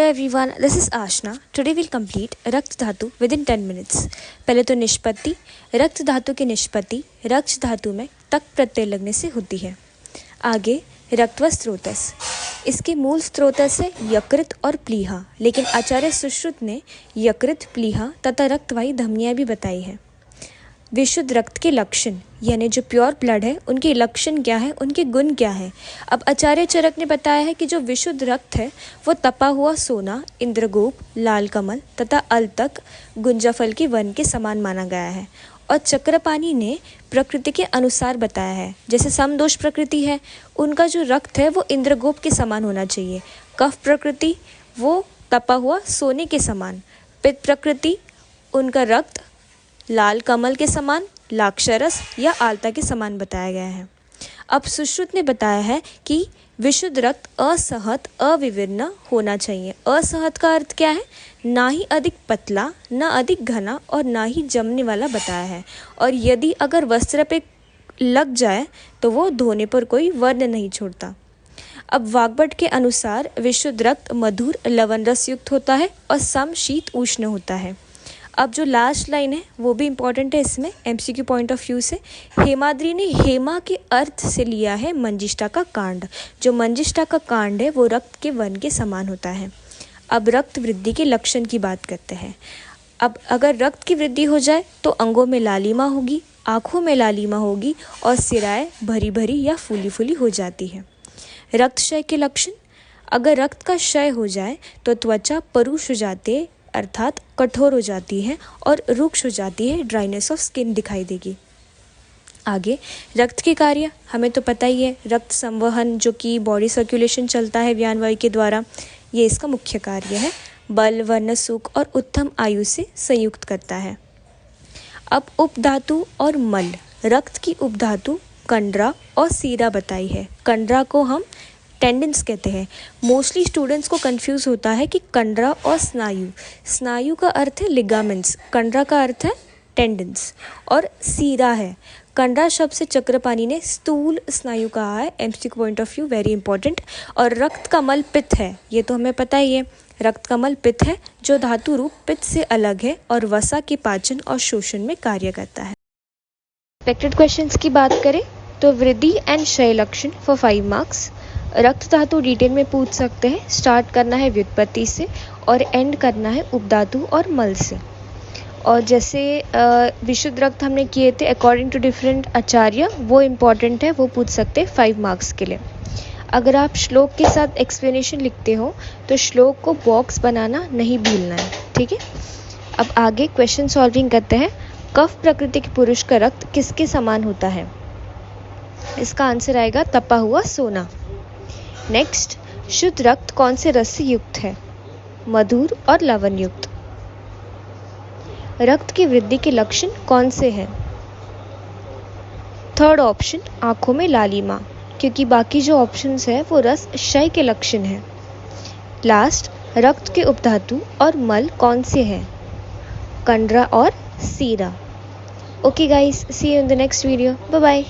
everyone, this is Ashna. Today we'll complete रक्त धातु within 10 minutes. पहले तो निष्पत्ति। रक्त धातु की निष्पत्ति रक्त धातु में तक प्रत्यय लगने से होती है। आगे रक्त व स्रोतस। इसके मूल स्रोतस है यकृत और प्लीहा, लेकिन आचार्य सुश्रुत ने यकृत, प्लीहा तथा रक्तवाही धमनियाँ भी बताई है। विशुद्ध रक्त के लक्षण यानी जो प्योर ब्लड है उनके लक्षण क्या है, उनके गुण क्या है। अब आचार्य चरक ने बताया है कि जो विशुद्ध रक्त है वो तपा हुआ सोना, इंद्रगोप, लाल कमल तथा अलतक, गुंजाफल के वन के समान माना गया है। और चक्रपाणी ने प्रकृति के अनुसार बताया है। जैसे समदोष प्रकृति है, उनका जो रक्त है वो इंद्रगोप के समान होना चाहिए। कफ प्रकृति वो तपा हुआ सोने के समान। पित्त प्रकृति उनका रक्त लाल कमल के समान, लाक्षरस या आलता के समान बताया गया है। अब सुश्रुत ने बताया है कि विशुद्ध रक्त असहत, अविवर्ण होना चाहिए। असहत का अर्थ क्या है? ना ही अधिक पतला, ना अधिक घना और ना ही जमने वाला बताया है। और यदि अगर वस्त्र पे लग जाए तो वो धोने पर कोई वर्ण नहीं छोड़ता। अब वाग्भट के अनुसार विशुद्ध रक्त मधुर लवण रस युक्त होता है और सम शीत उष्ण होता है। अब जो लास्ट लाइन है वो भी इम्पॉर्टेंट है इसमें एमसीक्यू पॉइंट ऑफ व्यू से। हेमाद्री ने हेमा के अर्थ से लिया है मंजिष्ठा का कांड। जो मंजिष्ठा का कांड है वो रक्त के वन के समान होता है। अब रक्त वृद्धि के लक्षण की बात करते हैं। अब अगर रक्त की वृद्धि हो जाए तो अंगों में लालिमा होगी, आँखों में लालिमा होगी और सिराएं भरी भरी या फूली फूली हो जाती है। रक्त क्षय के लक्षण। अगर रक्त का क्षय हो जाए तो त्वचा परुष हो जाती है, अर्थात कठोर हो जाती है और रुक्ष हो जाती है, ड्राइनेस ऑफ स्किन दिखाई देगी। आगे रक्त के कार्य हमें तो पता ही है। रक्त संवहन जो कि बॉडी सर्कुलेशन चलता है व्यानवायु के द्वारा, ये इसका मुख्य कार्य है। बल, वर्ण, सुख और उत्तम आयु से संयुक्त करता है। अब उपधातु और मल। रक्त की उपधातु कंडरा और सीरा बताई है। कंडरा को हम टेंडेंस कहते हैं। मोस्टली स्टूडेंट्स को कंफ्यूज होता है कि कंडरा और स्नायु। स्नायु का अर्थ है लिगामेंट्स, कंडरा का अर्थ है टेंडेंस और सीरा है। कंडरा शब्द से चक्रपाणी ने स्थूल स्नायु कहा है। MCQ point of view very important. और रक्त का मल पित्त है, ये तो हमें पता ही है। रक्त का मल पित्त है जो धातु रूप पित्त से अलग है और वसा के पाचन और शोषण में कार्य करता है। एक्सपेक्टेड क्वेश्चंस की बात करें तो वृद्धि एंड क्षय लक्षण फॉर 5 मार्क्स। रक्त धातु डिटेल में पूछ सकते हैं। स्टार्ट करना है व्युत्पत्ति से और एंड करना है उपधातु और मल से। और जैसे विशुद्ध रक्त हमने किए थे अकॉर्डिंग टू डिफरेंट आचार्य, वो इम्पॉर्टेंट है, वो पूछ सकते हैं 5 मार्क्स के लिए। अगर आप श्लोक के साथ एक्सप्लेनेशन लिखते हो तो श्लोक को बॉक्स बनाना नहीं भूलना है, ठीक है। अब आगे क्वेश्चन सॉल्विंग करते हैं। कफ प्रकृति के पुरुष का रक्त किसके समान होता है? इसका आंसर आएगा तपा हुआ सोना। नेक्स्ट, शुद्ध रक्त कौन से रस से युक्त है? मधुर और लवण युक्त। रक्त की वृद्धि के लक्षण कौन से हैं? थर्ड ऑप्शन आंखों में लालिमा, क्योंकि बाकी जो ऑप्शंस है वो रस क्षय के लक्षण है। लास्ट, रक्त के उपधातु और मल कौन से हैं? कंडरा और सीरा। Okay guys, see you in the next video. Bye bye.